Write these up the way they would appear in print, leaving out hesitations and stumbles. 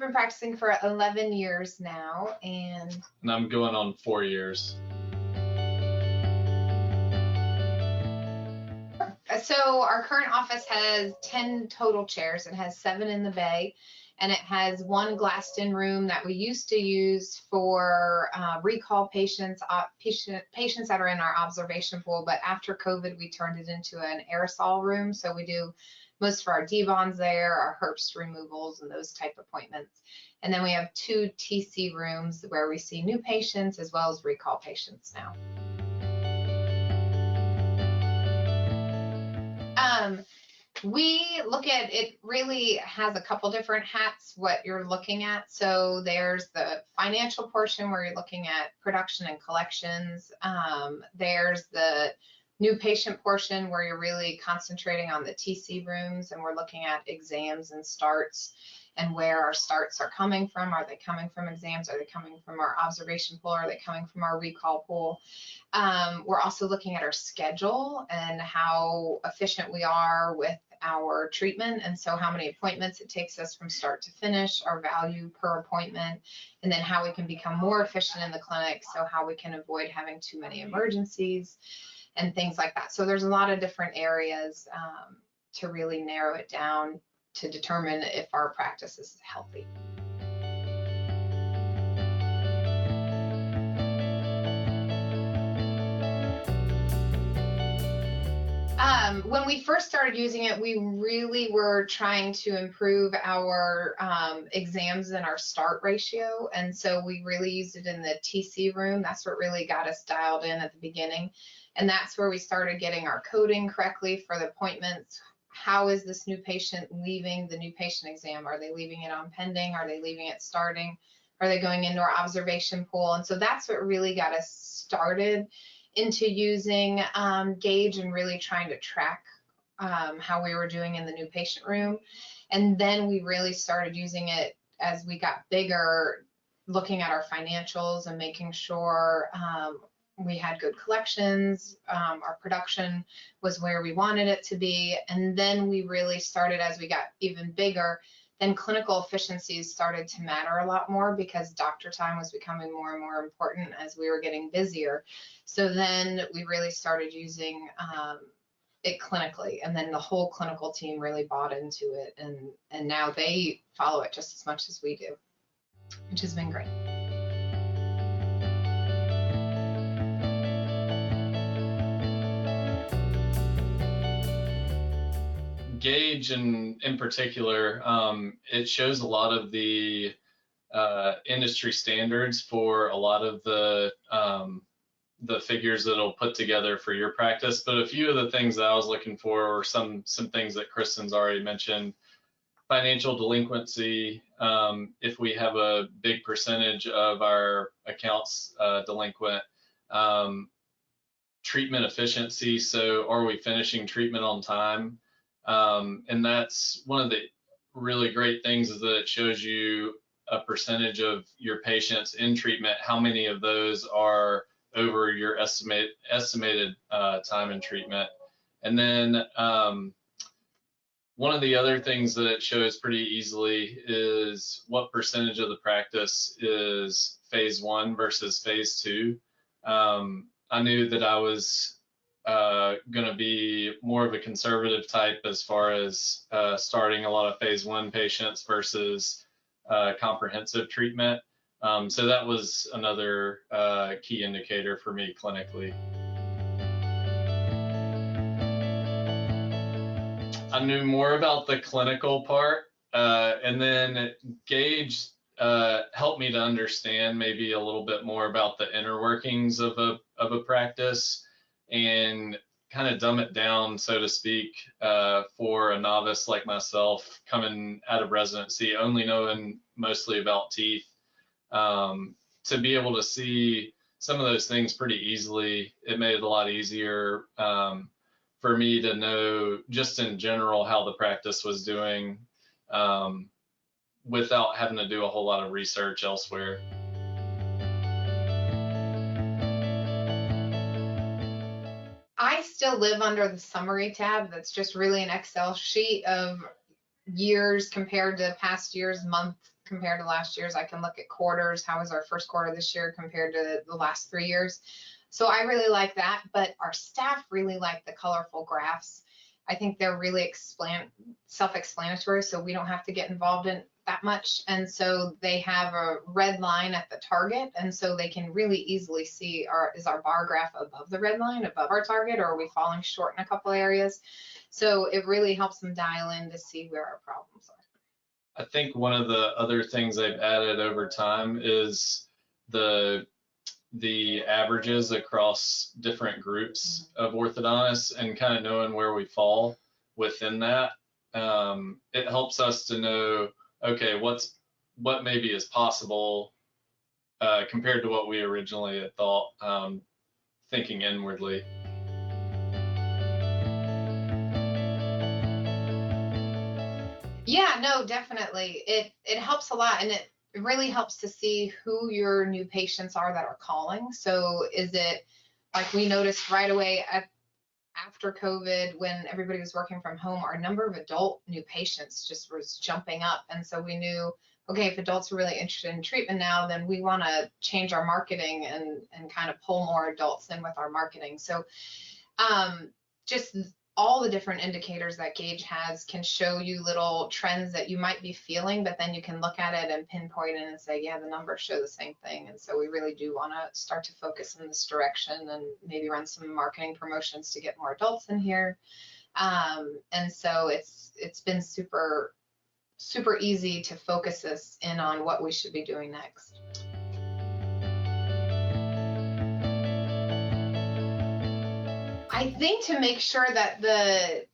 been practicing for 11 years now, and I'm going on 4 years. So our current office has 10 total chairs. It has 7 in the bay, and it has 1 glassed-in room that we used to use for recall patients, patients that are in our observation pool. But after COVID, we turned it into an aerosol room. So we do most of our debonds there, our herpes removals, and those type of appointments. And then we have 2 TC rooms where we see new patients as well as recall patients now. We look at it, really has a couple different hats what you're looking at. So there's the financial portion where you're looking at production and collections. There's the new patient portion where you're really concentrating on the TC rooms, and we're looking at exams and starts and where our starts are coming from. Are they coming from exams? Are they coming from our observation pool? Are they coming from our recall pool? We're also looking at our schedule and how efficient we are with our treatment, and so how many appointments it takes us from start to finish, our value per appointment, and then how we can become more efficient in the clinic, so how we can avoid having too many emergencies and things like that. So there's a lot of different areas to really narrow it down to determine if our practice is healthy. When we first started using it, we really were trying to improve our exams and our start ratio. And so we really used it in the TC room. That's what really got us dialed in at the beginning. And that's where we started getting our coding correctly for the appointments. How is this new patient leaving the new patient exam? Are they leaving it on pending? Are they leaving it starting? Are they going into our observation pool? And so that's what really got us started into using Gaidge and really trying to track how we were doing in the new patient room. And then we really started using it as we got bigger, looking at our financials and making sure we had good collections, our production was where we wanted it to be. And then we really started, as we got even bigger, then clinical efficiencies started to matter a lot more because doctor time was becoming more and more important as we were getting busier. So then we really started using it clinically, and then the whole clinical team really bought into it, and now they follow it just as much as we do, which has been great. Gaidge in particular, it shows a lot of the industry standards for a lot of the figures that it'll put together for your practice. But a few of the things that I was looking for were some things that Kristen's already mentioned. Financial delinquency, if we have a big percentage of our accounts delinquent. Treatment efficiency, so are we finishing treatment on time? And that's one of the really great things, is that it shows you a percentage of your patients in treatment, how many of those are over your estimated time in treatment. And then one of the other things that it shows pretty easily is what percentage of the practice is phase 1 versus phase 2. I knew that I was going to be more of a conservative type as far as starting a lot of phase 1 patients versus comprehensive treatment. So that was another key indicator for me clinically. I knew more about the clinical part, and then Gaidge helped me to understand maybe a little bit more about the inner workings of a practice, and kind of dumb it down, so to speak, for a novice like myself coming out of residency, only knowing mostly about teeth, to be able to see some of those things pretty easily. It made it a lot easier for me to know just in general how the practice was doing without having to do a whole lot of research elsewhere. I still live under the summary tab. That's just really an Excel sheet of years compared to past years, month compared to last year's. I can look at quarters. How was our first quarter this year compared to the last 3 years? So I really like that, but our staff really like the colorful graphs. I think they're really self-explanatory, so we don't have to get involved in that much. And so they have a red line at the target, and so they can really easily see, is our bar graph above the red line, above our target, or are we falling short in a couple areas? So it really helps them dial in to see where our problems are. I think one of the other things they've added over time is the averages across different groups of orthodontists, and kind of knowing where we fall within that. It helps us to know, okay, what maybe is possible compared to what we originally had thought, thinking inwardly. Yeah, no, definitely. It helps a lot, and it really helps to see who your new patients are that are calling. So is it like we noticed right away after COVID, when everybody was working from home, our number of adult new patients just was jumping up. And so we knew, okay, if adults are really interested in treatment now, then we want to change our marketing and kind of pull more adults in with our marketing. So just all the different indicators that Gaidge has can show you little trends that you might be feeling, but then you can look at it and pinpoint it and say, yeah, the numbers show the same thing. And so we really do want to start to focus in this direction and maybe run some marketing promotions to get more adults in here. And so it's been super easy to focus us in on what we should be doing next. I think to make sure that the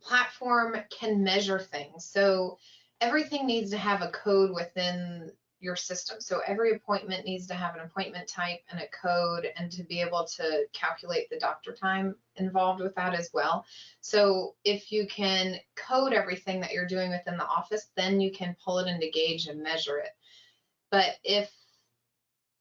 platform can measure things. So everything needs to have a code within your system. So every appointment needs to have an appointment type and a code, and to be able to calculate the doctor time involved with that as well. So if you can code everything that you're doing within the office, then you can pull it into Gaidge and measure it. But if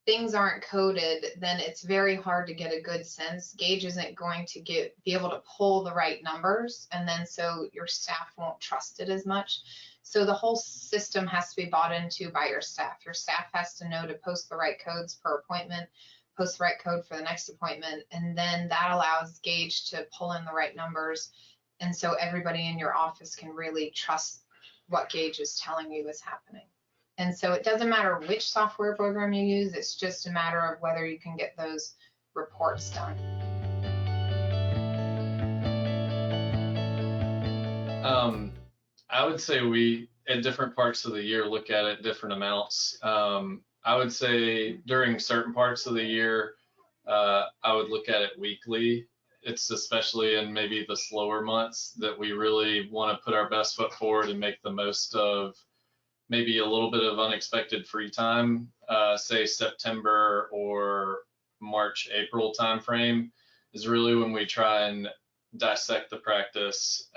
things aren't coded, then it's very hard to get a good sense. Gaidge isn't going to be able to pull the right numbers, and then so your staff won't trust it as much. So the whole system has to be bought into by your staff. Your staff has to know to post the right codes per appointment, post the right code for the next appointment, and then that allows Gaidge to pull in the right numbers. And so everybody in your office can really trust what Gaidge is telling you is happening. And so it doesn't matter which software program you use, it's just a matter of whether you can get those reports done. I would say we, at different parts of the year, look at it different amounts. I would say during certain parts of the year, I would look at it weekly. It's especially in maybe the slower months that we really want to put our best foot forward and make the most of maybe a little bit of unexpected free time, say September or March, April timeframe is really when we try and dissect the practice,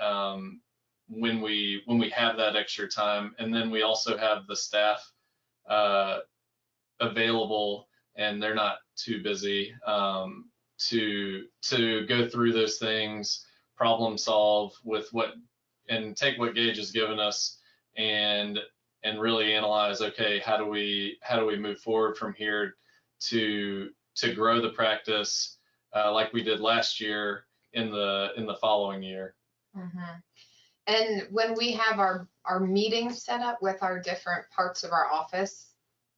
when we have that extra time. And then we also have the staff available, and they're not too busy to go through those things, problem solve with and take what Gaidge has given us and really analyze, okay, how do we move forward from here to grow the practice like we did last year in the following year. Mm-hmm. And when we have our meetings set up with our different parts of our office,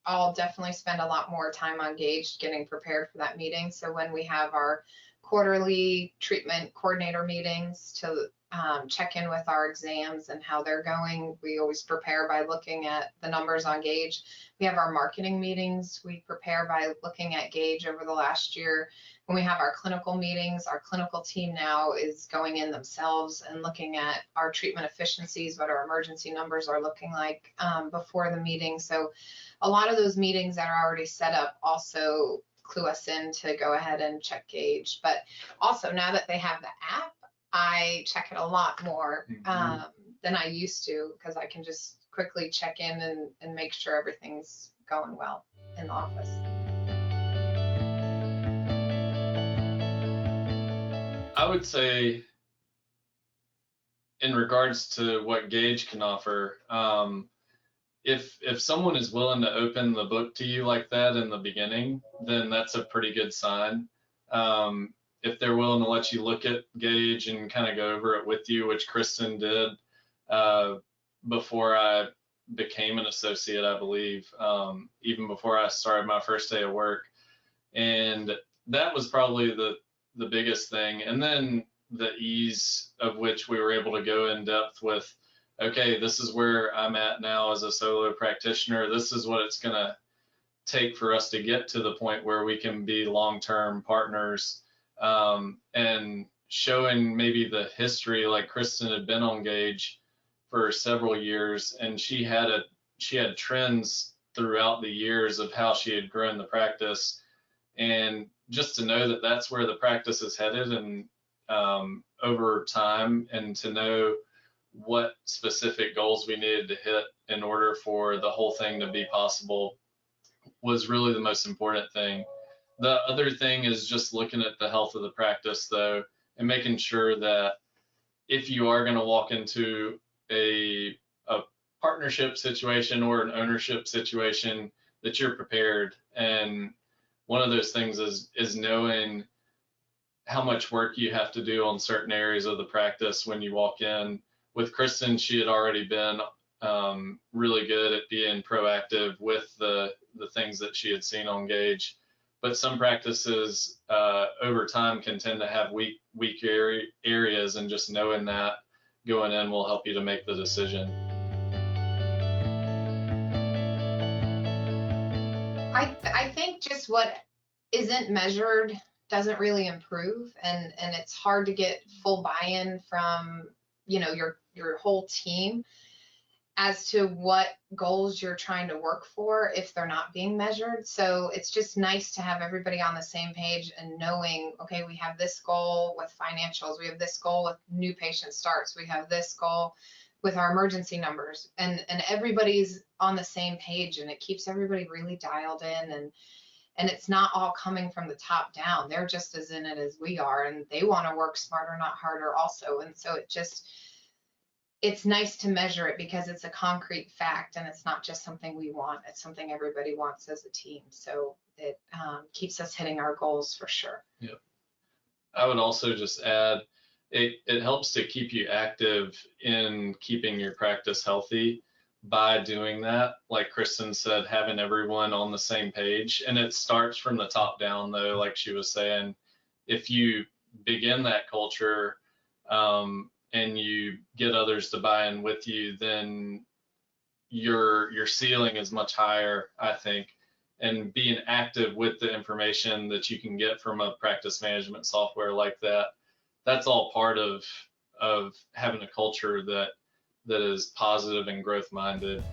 I'll definitely spend a lot more time on Gaidge getting prepared for that meeting. So when we have our quarterly treatment coordinator meetings to check in with our exams and how they're going, we always prepare by looking at the numbers on Gaidge. We have our marketing meetings. We prepare by looking at Gaidge over the last year. When we have our clinical meetings, our clinical team now is going in themselves and looking at our treatment efficiencies, what our emergency numbers are looking like before the meeting. So a lot of those meetings that are already set up also clue us in to go ahead and check Gaidge. But also now that they have the app, I check it a lot more than I used to, because I can just quickly check in and make sure everything's going well in the office. I would say in regards to what Gaidge can offer, if someone is willing to open the book to you like that in the beginning, then that's a pretty good sign. If they're willing to let you look at Gaidge and kind of go over it with you, which Kristen did before I became an associate, I believe, even before I started my first day of work. And that was probably the biggest thing. And then the ease of which we were able to go in depth with, okay, this is where I'm at now as a solo practitioner. This is what it's going to take for us to get to the point where we can be long-term partners, and showing maybe the history. Like Kristen had been on Gaidge for several years, and she had trends throughout the years of how she had grown the practice, and just to know that that's where the practice is headed, and over time, and to know what specific goals we needed to hit in order for the whole thing to be possible was really the most important thing. The other thing is just looking at the health of the practice, though, and making sure that if you are going to walk into a partnership situation or an ownership situation, that you're prepared. And one of those things is knowing how much work you have to do on certain areas of the practice when you walk in. With Kristen, she had already been really good at being proactive with the things that she had seen on Gaidge. But some practices over time can tend to have weak areas, and just knowing that going in will help you to make the decision. I think just what isn't measured doesn't really improve, and it's hard to get full buy-in from, you know, your whole team as to what goals you're trying to work for if they're not being measured. So it's just nice to have everybody on the same page and knowing, okay, we have this goal with financials, we have this goal with new patient starts, we have this goal with our emergency numbers, and everybody's on the same page, and it keeps everybody really dialed in, and it's not all coming from the top down. They're just as in it as we are, and they want to work smarter, not harder also. And so it's nice to measure it because it's a concrete fact, and it's not just something we want, it's something everybody wants as a team. So it keeps us hitting our goals for sure. Yep. I would also just add, it helps to keep you active in keeping your practice healthy by doing that. Like Kristen said, having everyone on the same page. And it starts from the top down, though, like she was saying. If you begin that culture, and you get others to buy in with you, then your ceiling is much higher, I think. And being active with the information that you can get from a practice management software like that, that's all part of having a culture that is positive and growth minded.